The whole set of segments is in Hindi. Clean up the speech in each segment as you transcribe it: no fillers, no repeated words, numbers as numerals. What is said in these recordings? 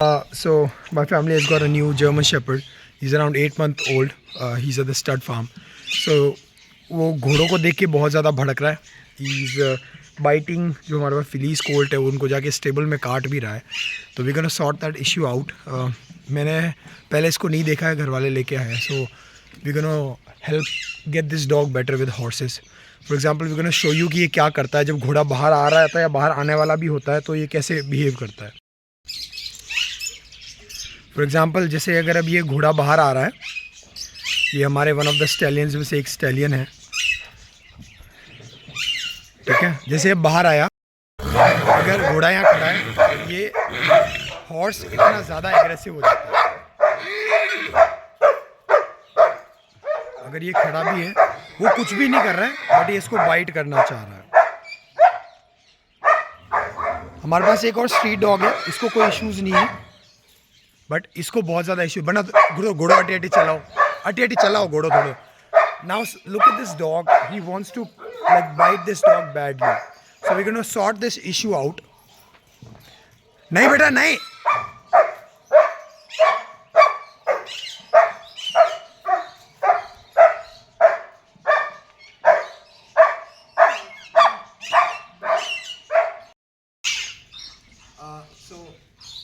So my family has got a new German Shepherd. He's around 8 month old. He's at the stud farm. So वो घोड़ों को देख के बहुत ज़्यादा भड़क रहा है. He's biting जो हमारे पास फिलीज कोल्ट है उनको जाके स्टेबल में काट भी रहा है. तो we gonna sort that issue out. मैंने पहले इसको नहीं देखा है, घर वाले लेके आए हैं. So we gonna help get this dog better with horses. For example we gonna show you कि ये क्या करता है जब घोड़ा बाहर आ रहा था या बाहर आने वाला भी होता है तो ये कैसे बिहेव करता है. फॉर एग्ज़ाम्पल जैसे अगर अब ये घोड़ा बाहर आ रहा है, ये हमारे वन ऑफ द स्टैलियंस में से एक स्टैलियन है, ठीक है. जैसे अब बाहर आया, अगर घोड़ा यहाँ खड़ा है तो ये हॉर्स इतना ज़्यादा एग्रेसिव हो जाता है. अगर ये खड़ा भी है, वो कुछ भी नहीं कर रहा है बट ये इसको बाइट करना चाह रहा है. हमारे पास एक और स्ट्रीट डॉग है, इसको कोई इश्यूज़ नहीं है बट इसको बहुत ज़्यादा इशू बना. घोड़ो अटी अटी चलाओ घोड़ो थोड़ो. Now look at this dog, he wants to like bite this dog badly. So we gonna sort this issue out. नहीं बेटा नहीं. So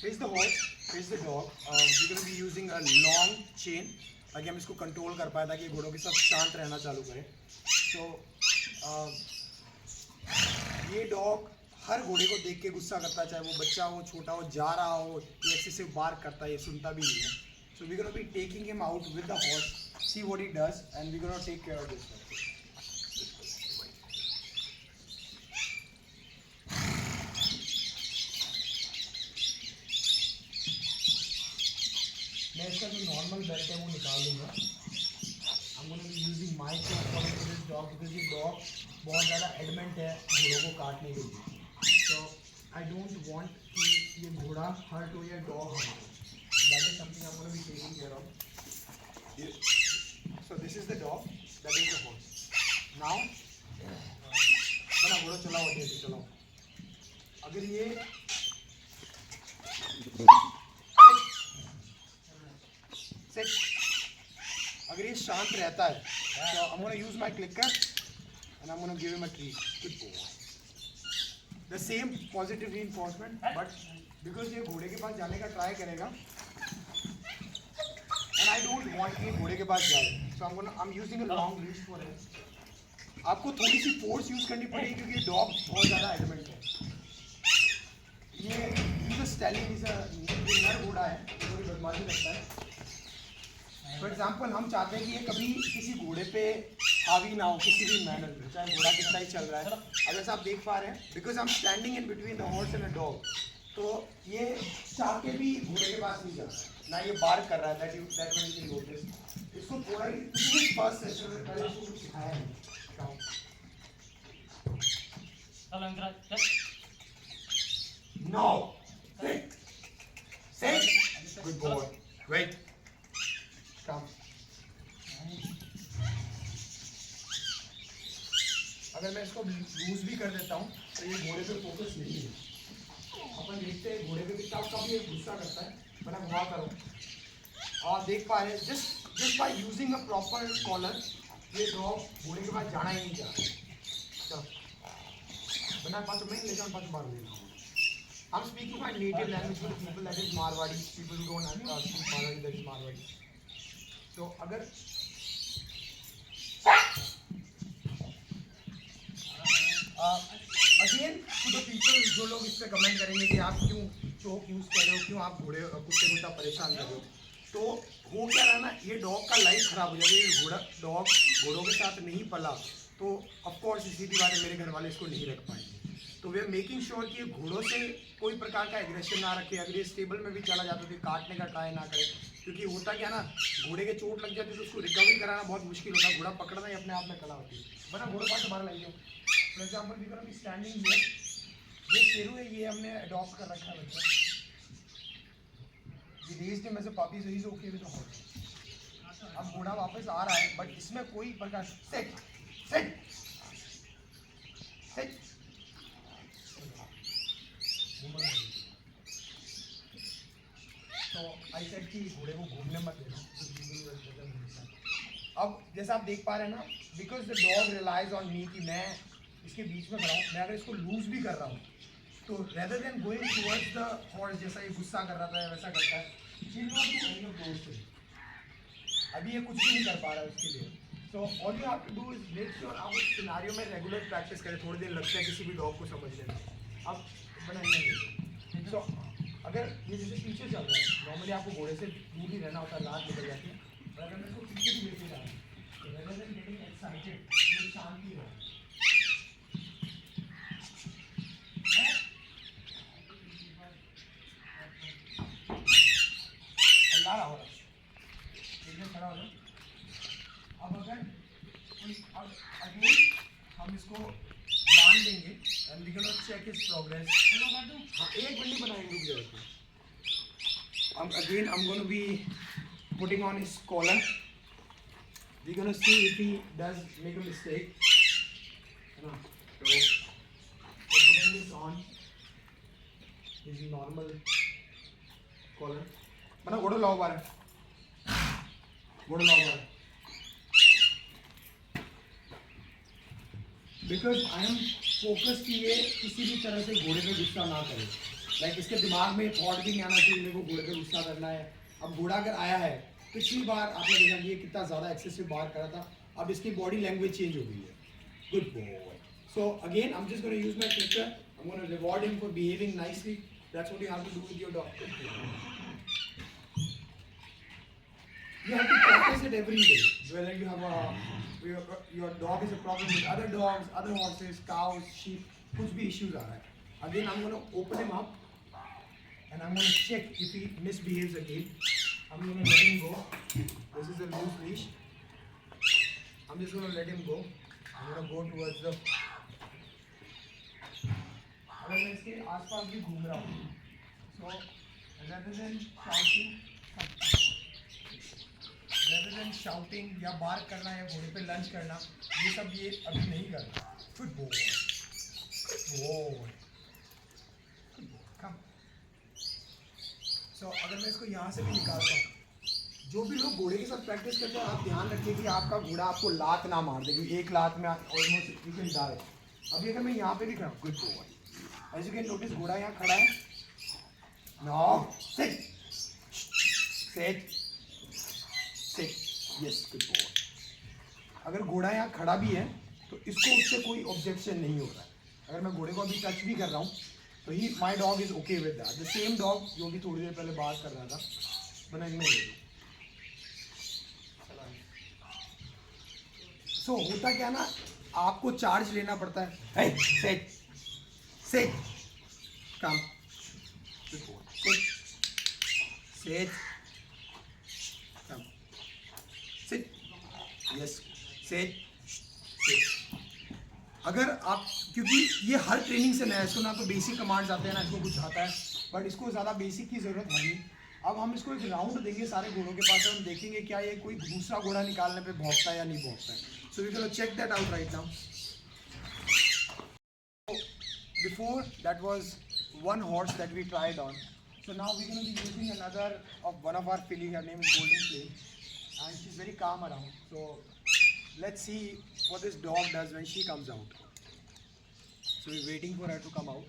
here's the horse, here's the dog. We're going to be using a long chain ताकि हम इसको कंट्रोल कर पाए, ताकि घोड़ों के साथ शांत रहना चालू करें. तो ये डॉग हर घोड़े को देख के गुस्सा करता है, चाहे वो बच्चा हो, छोटा हो, जा रहा हो, ये एक्सेसिव बार्क करता है, ये सुनता भी नहीं है. So we gonna be taking him out with the horse, see what he does and we gonna take care of this. मैं इसका जो नॉर्मल बेल्ट है वो निकाल दूंगा. I'm going to be using my choke point to this dog because ये dog बहुत ज़्यादा एडमेंट है घोड़ों को काटने के लिए. So I don't want कि ये घोड़ा हर्ट हो या डॉग हर्ट हो. That is something I'm going to be taking care of. So this is the dog, that is the horse. Now बना घोड़ा चलाओ, अटे चलाओ. अगर ये अगर ये शांत रहता है तो I'm gonna use my clicker and I'm gonna give him a treat. Good boy. The same positive reinforcement, but because ये घोड़े के पास जाने का ट्राई करेगा and I don't want कि घोड़े के पास जाए, so I'm using a long leash for him. आपको थोड़ी सी फोर्स यूज करनी पड़ेगी क्योंकि ये डॉग बहुत ज़्यादा एडमेंट है. ये स्टैलियन नर घोड़ा है, थोड़ी बदमाशी करता है. फॉर एग्जाम्पल हम चाहते हैं कि ये कभी किसी घोड़े पे हावी ना हो किसी भी मैनर में, चाहे घोड़ा कितना ही चल रहा है. अब जैसा आप देख पा रहे हैं, because I am standing in between the horse and a dog, तो ये चाह के भी घोड़े के पास नहीं जा रहा ना, ये बार कर रहा है. That when you notice. इसको थोड़ा ही फर्स्ट सेशन में पहले इसको कुछ सिखाया नहीं. No sit good boy. Wait calm. अगर मैं इसको लूज भी कर देता हूँ तो ये घोड़े पे फोकस नहीं है. अपन देखते हैं घोड़े पे कितना कभी ये गुस्सा करता है. बना घुमा करो और देख पा रहे हैं just by using a proper collar ये डॉग घोड़े के पास जाना ही नहीं चाहता. चलो बना 5 मिनट ले जाओ, 5 बार लेना. I'm speaking my native language with people that is Marwadi, people who don't speak Marwadi, that is Marwadi. तो अगर अगेन टू द पीपल जो लोग इस पर कमेंट करेंगे कि आप क्यों चोक यूज़ कर रहे हो, क्यों आप कुत्ते को इतना परेशान कर रहे हो, तो वो क्या रहा ना, ये डॉग का लाइफ ख़राब हो जाएगा. ये डॉग घोड़ों के साथ नहीं पला तो ऑफकोर्स इसी की बात है, मेरे घर वाले इसको नहीं रख पाएंगे. तो वे आर मेकिंग श्योर कि घोड़ों से कोई प्रकार का एग्रेशन ना रखे. अगर ये स्टेबल में भी चला जाता तो काटने का ट्राई ना करे, क्योंकि होता क्या ना, घोड़े के चोट लग जाती तो उसको रिकवरी कराना बहुत मुश्किल होता है. घोड़ा पकड़ना ही अपने आप में कला होती है. बना घोड़ा पास बाहर लाइए. For example we can be standing here. ये शेरू है, ये हमने अडॉप्ट कर रखा है बच्चा. ये raised him as a puppy, so he is okay with the horse. अब घोड़ा वापस आ रहा है बट इसमें कोई प्रकार set set set so I said कि घोड़े को घूमने मत देना। अब जैसा आप देख पा रहे हैं ना, because the dog relies on me कि मैं इसके बीच में खड़ा हूँ, मैं अगर इसको लूज भी कर रहा हूँ तो rather than going towards the horse, जैसा ये गुस्सा कर रहा था वैसा करता है, she will not do any of those things. अभी ये कुछ भी नहीं कर पा रहा है उसके लिए। So all you have to do is make sure आप उस सिनारियो में रेगुलर प्रैक्टिस करें। थोड़ी देर लगता है किसी भी डॉग को समझने में। अब बनाएंगे सो अगर ये जैसे पीछे चल रहा है, नॉर्मली आपको घोड़े से दूर ही रहना होता है, लात निकल जाती है। और अगर मैं इसको पीछे भी लेके जा रहा हूँ तो रेदर देन गेटिंग एक्साइटेड, ये शांति रहे। खड़ा हो जाए। अब अगर अब अगेन हम इसको बांध देंगे and we can check his progress. हाँ, एक बंडी बनाएंगे, रुक जाओ। अब again I am going to be putting on his collar, we going to see if he does make a mistake, है ना। तो putting this on his normal collar. बना घोड़ा लाओ बाहर, घोड़ा लाओ बाहर। बिकॉज आई एम फोकस कि ये किसी भी तरह से घोड़े पे गुस्सा ना करे। लाइक इसके दिमाग में थॉट भी नहीं आना चाहिए मेरे को घोड़े पे गुस्सा करना है। अब घोड़ा अगर आया है, पिछली बार आपने देखा कि ये कितना ज़्यादा एक्सेसिव बार करा था, अब इसकी बॉडी लैंग्वेज चेंज हो गई है। Good boy. So again I am just going to use my trigger, I am going to reward him for behaving nicely. That's what you have to do with your dog. You have to practice it every day. Whether you have your dog is a problem with other dogs, other horses, cows, sheep, कुछ भी issues आ रहा है. Again, I'm going to open him up and I'm going to check if he misbehaves again. I'm going to let him go. This is a loose leash. I'm just going to let him go. I'm going to go towards the. अगर मैं इसके आसपास भी घूम रहा हूँ, so rather than shouting या बार करना या घोड़े पे लंच करना, ये सब ये अभी नहीं करना। Good boy, good boy, come. So अगर मैं इसको यहाँ से भी निकालता हूँ, जो भी लोग घोड़े के साथ प्रैक्टिस करते हैं, आप ध्यान रखिए कि आपका घोड़ा आपको लात ना मार दे, क्योंकि एक लात में ऑलमोस्ट यू कैन डाई। अभी अगर मैं यहाँ पे भी खड़ा, good boy, as you can notice घोड़ा यहाँ खड़ा है। No, sit, sit, yes, good boy. अगर घोड़ा यहाँ खड़ा भी है तो इसको उससे कोई ऑब्जेक्शन नहीं हो रहा है। अगर मैं घोड़े को अभी टच भी कर रहा हूँ तो ही my dog is okay with that. The same dog जो भी थोड़ी देर पहले बात कर रहा था, बना इनमें ले लो। सो होता क्या ना, आपको चार्ज लेना पड़ता है। hey, sit, sit, come, sit, sit, come, sit, yes, sit, sit। अगर आप, क्योंकि ये हर ट्रेनिंग से नया है, इसको ना तो बेसिक कमांड्स आते हैं ना इसको कुछ आता है, बट इसको ज़्यादा बेसिक की ज़रूरत है नहीं। अब हम इसको एक राउंड देंगे सारे घोड़ों के पास, हम देखेंगे क्या ये कोई दूसरा घोड़ा निकालने पे भौंकता है या नहीं भौंकता है। So we can check that out right now. Before that was one horse that we tried on. So now we're going to be using another of one of our filly. Her name is Golden Flame, and she's very calm around. So let's see what this dog does when she comes out. So we're waiting for her to come out.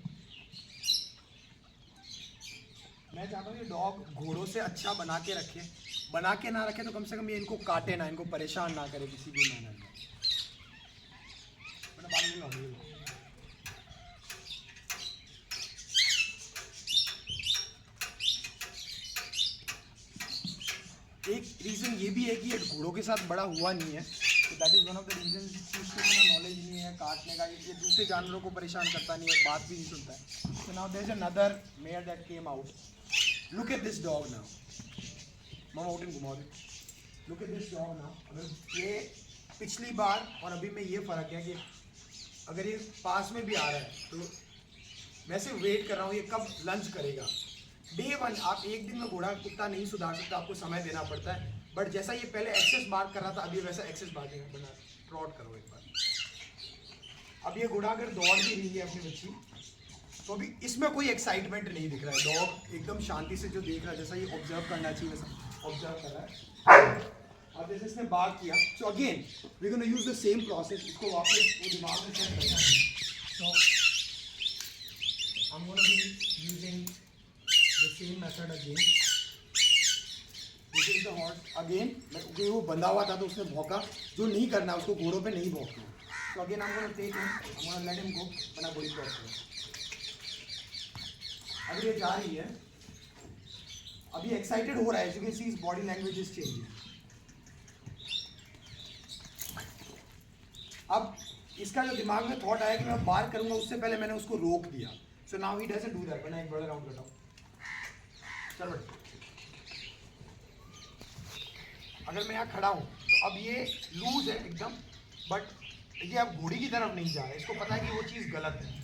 मैं चाहता हूँ ये डॉग घोड़ों से अच्छा बना के रखे, बना के ना रखे तो कम से कम ये इनको काटे ना, इनको परेशान ना करे किसी भी मैनर में। एक रीज़न ये भी है कि ये घोड़ों के साथ बड़ा हुआ नहीं है, तो that is one of the reason. इसको इतना नॉलेज नहीं है काटने का, ये दूसरे जानवरों को परेशान करता नहीं है, बात भी नहीं सुनता है। So now there is another mare that came out. Look at this dog now, mum out in घुमाओ दे। Look at this dog now. अगर ये पिछली बार और अभी में ये फ़र्क है कि अगर ये पास में भी आ रहा है तो मैं सिर्फ वेट कर रहा हूँ ये कब लंच करेगा। डे वन आप एक दिन में घोड़ा कुत्ता नहीं सुधार सकता, आपको समय देना पड़ता है। बट जैसा ये पहले एक्सेस बार कर रहा था, अभी वैसा एक्सेस बार बना। ट्रॉट करो एक बार। अब ये घोड़ा अगर दौड़ भी रही है अपनी बच्ची, तो अभी इसमें कोई एक्साइटमेंट नहीं दिख रहा है, डॉग एकदम शांति से जो देख रहा है, जैसा ये ऑब्जर्व करना चाहिए वैसा ऑब्जर्व कर रहा है। अब जैसे इसने बात किया, so again we gonna use the same process, इसको वापस वो दिमाग में सेट करना है। So I am gonna be using the same method again. This is the horse again, क्योंकि वो बंधा हुआ था तो उसने भौंका, जो नहीं करना उसको घोड़ों पे नहीं भौंकना। So again I am gonna take him, I am gonna let him go, बना बड़ी क्रॉस। अभी ये जा रही है, अभी एक्साइटेड हो रहा है, you can see his body language is changing. अब इसका जो दिमाग में थॉट आया कि मैं बार करूंगा, उससे पहले मैंने उसको रोक दिया। So now he doesn't do that. बना एक बड़ा राउंड लगाओ, चल बेटा। अगर मैं यहाँ खड़ा हूँ तो अब ये लूज है एकदम, बट ये अब घोड़ी की तरफ नहीं जा रहा है, इसको पता है कि वो चीज़ गलत है,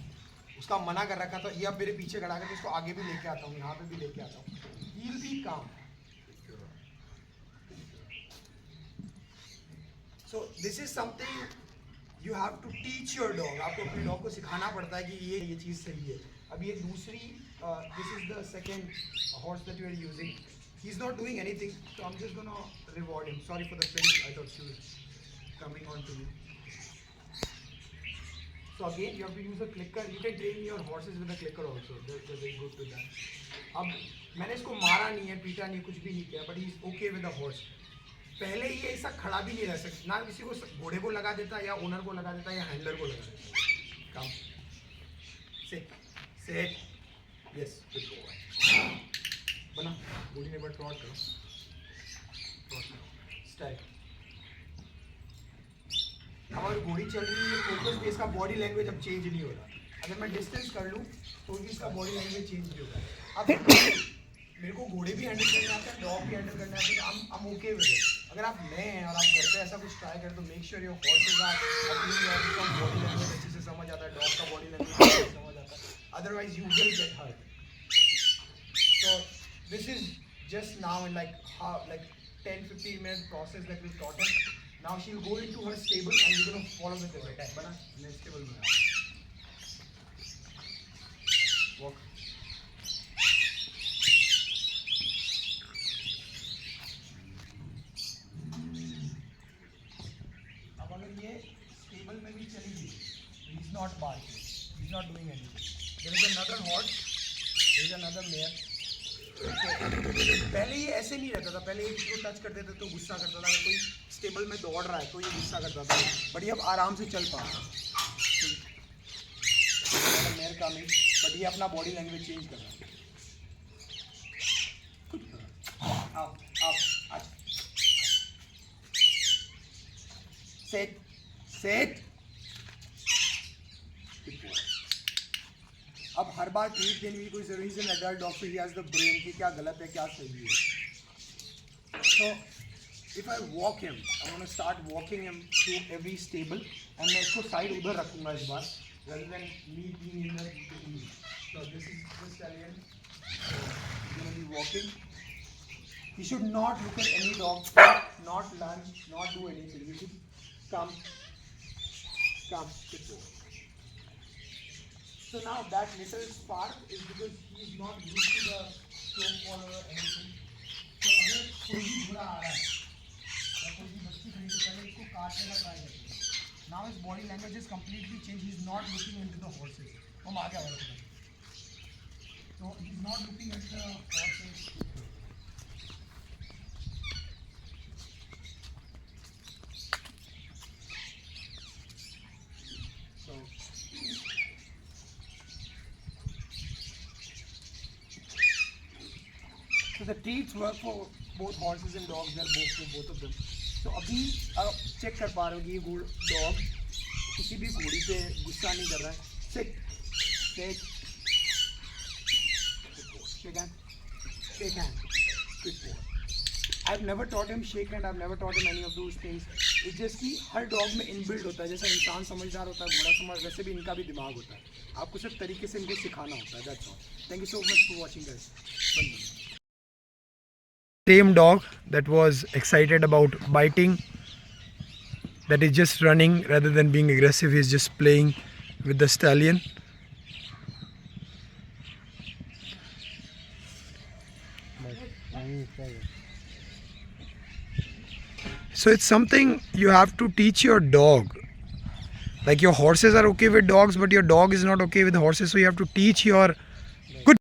उसका मना कर रखा था। ये अब मेरे पीछे खड़ा करके इसको आगे भी लेके आता हूँ, यहाँ पे भी लेके आता हूँ। ही will be calm. So this is something you have to teach your dog. आपको अपने डॉग को सिखाना पड़ता है कि ये चीज़ सही है। अब ये दूसरी, this is the second horse that you are using. He is not doing anything, so I am just gonna reward him. Sorry for the friends, I thought you coming on to me. So again, you have to use a clicker. You can train your horses with a clicker also. They're very good with that. अब मैंने इसको मारा नहीं है, पीटा नहीं, कुछ भी नहीं किया, but he is okay with the horse. पहले ये ऐसा खड़ा भी नहीं रह सकता, ना किसी को घोड़े को लगा देता, या ओनर को लगा देता, या हैंडलर को लगा देता। काम सेट यस बना बॉडी ने बट ट्रॉट करो, स्टाइल। हमारी घोड़ी चल रही है फोकस पे, इसका बॉडी लैंग्वेज अब चेंज नहीं हो रहा। अगर मैं डिस्टेंस कर लूँ तो भी इसका बॉडी लैंग्वेज चेंज नहीं होगा। अब मेरे को घोड़े भी हैंडल करने आते हैं, डॉग भी हैंडल करने आते हैं, तो I'm okay with it। अगर आप नए हैं और आप घर पे ऐसा कुछ ट्राई करें तो make sure your horses our body language अच्छे से समझ आता है, डॉग का बॉडी लैंग्वेज समझ आता है, otherwise you will get hurt. So this is just now in like 10-15 minute process that we taught her. Now she will go into her stable and we're going to follow the stable. बना मैं stable में walk। अब अगर ये stable में भी चली गई, he is not barking, he is not doing anything. There is another horse, there is another mare. पहले ये ऐसे नहीं रहता था, पहले ये किसी को टच कर देते तो गुस्सा करता था, अगर कोई स्टेबल में दौड़ रहा है तो ये गुस्सा करता था, बट ये अब आराम से चल पा रहा है। मेयर कमिंग, बट ये अपना बॉडी लैंग्वेज चेंज कर रहा है। अब सेट सेट। अब हर बार ट्रीट देने की कोई जरूरी से adult dog, he has the brain कि क्या गलत है क्या सही है। So if I walk him, I want to start walking him to every stable, and मैं इसको साइड उधर रखूंगा इस बार, rather than me being in the between. So this is the stallion. He's going to be walking. He should not look at any dog, not lunge, not do anything. He should come, sit over. So now that little spark is because he is not used to the choke collar or anything. So अगर कोई भी घोड़ा आ रहा है या कोई भी बच्ची खड़ी तो पहले इसको काटने का ट्राई करते हैं। Now his body language is completely changed. He is not looking into the horses. हम आगे बढ़ते हैं। So he is not looking at the horses. So the treats work for both horses and dogs. They are both of them. So अभी आप चेक कर पा रहे हो कि ये डॉग किसी भी घोड़ी पे गुस्सा नहीं कर रहा है। Sit, sit, shake hand, shake hand, good boy. I've never taught him shake hand. I've never taught him any of those things. It's just कि हर डॉग में इनबिल्ट होता है, जैसा इंसान समझदार होता है, घोड़ा समझ, वैसे भी इनका भी दिमाग होता है। आपको सिर्फ तरीके से इनको सिखाना होता है। That's all. Thank you so much for watching, guys. Same dog that was excited about biting, that is just running rather than being aggressive, is just playing with the stallion. So it's something you have to teach your dog. Like your horses are okay with dogs, but your dog is not okay with horses. So you have to teach your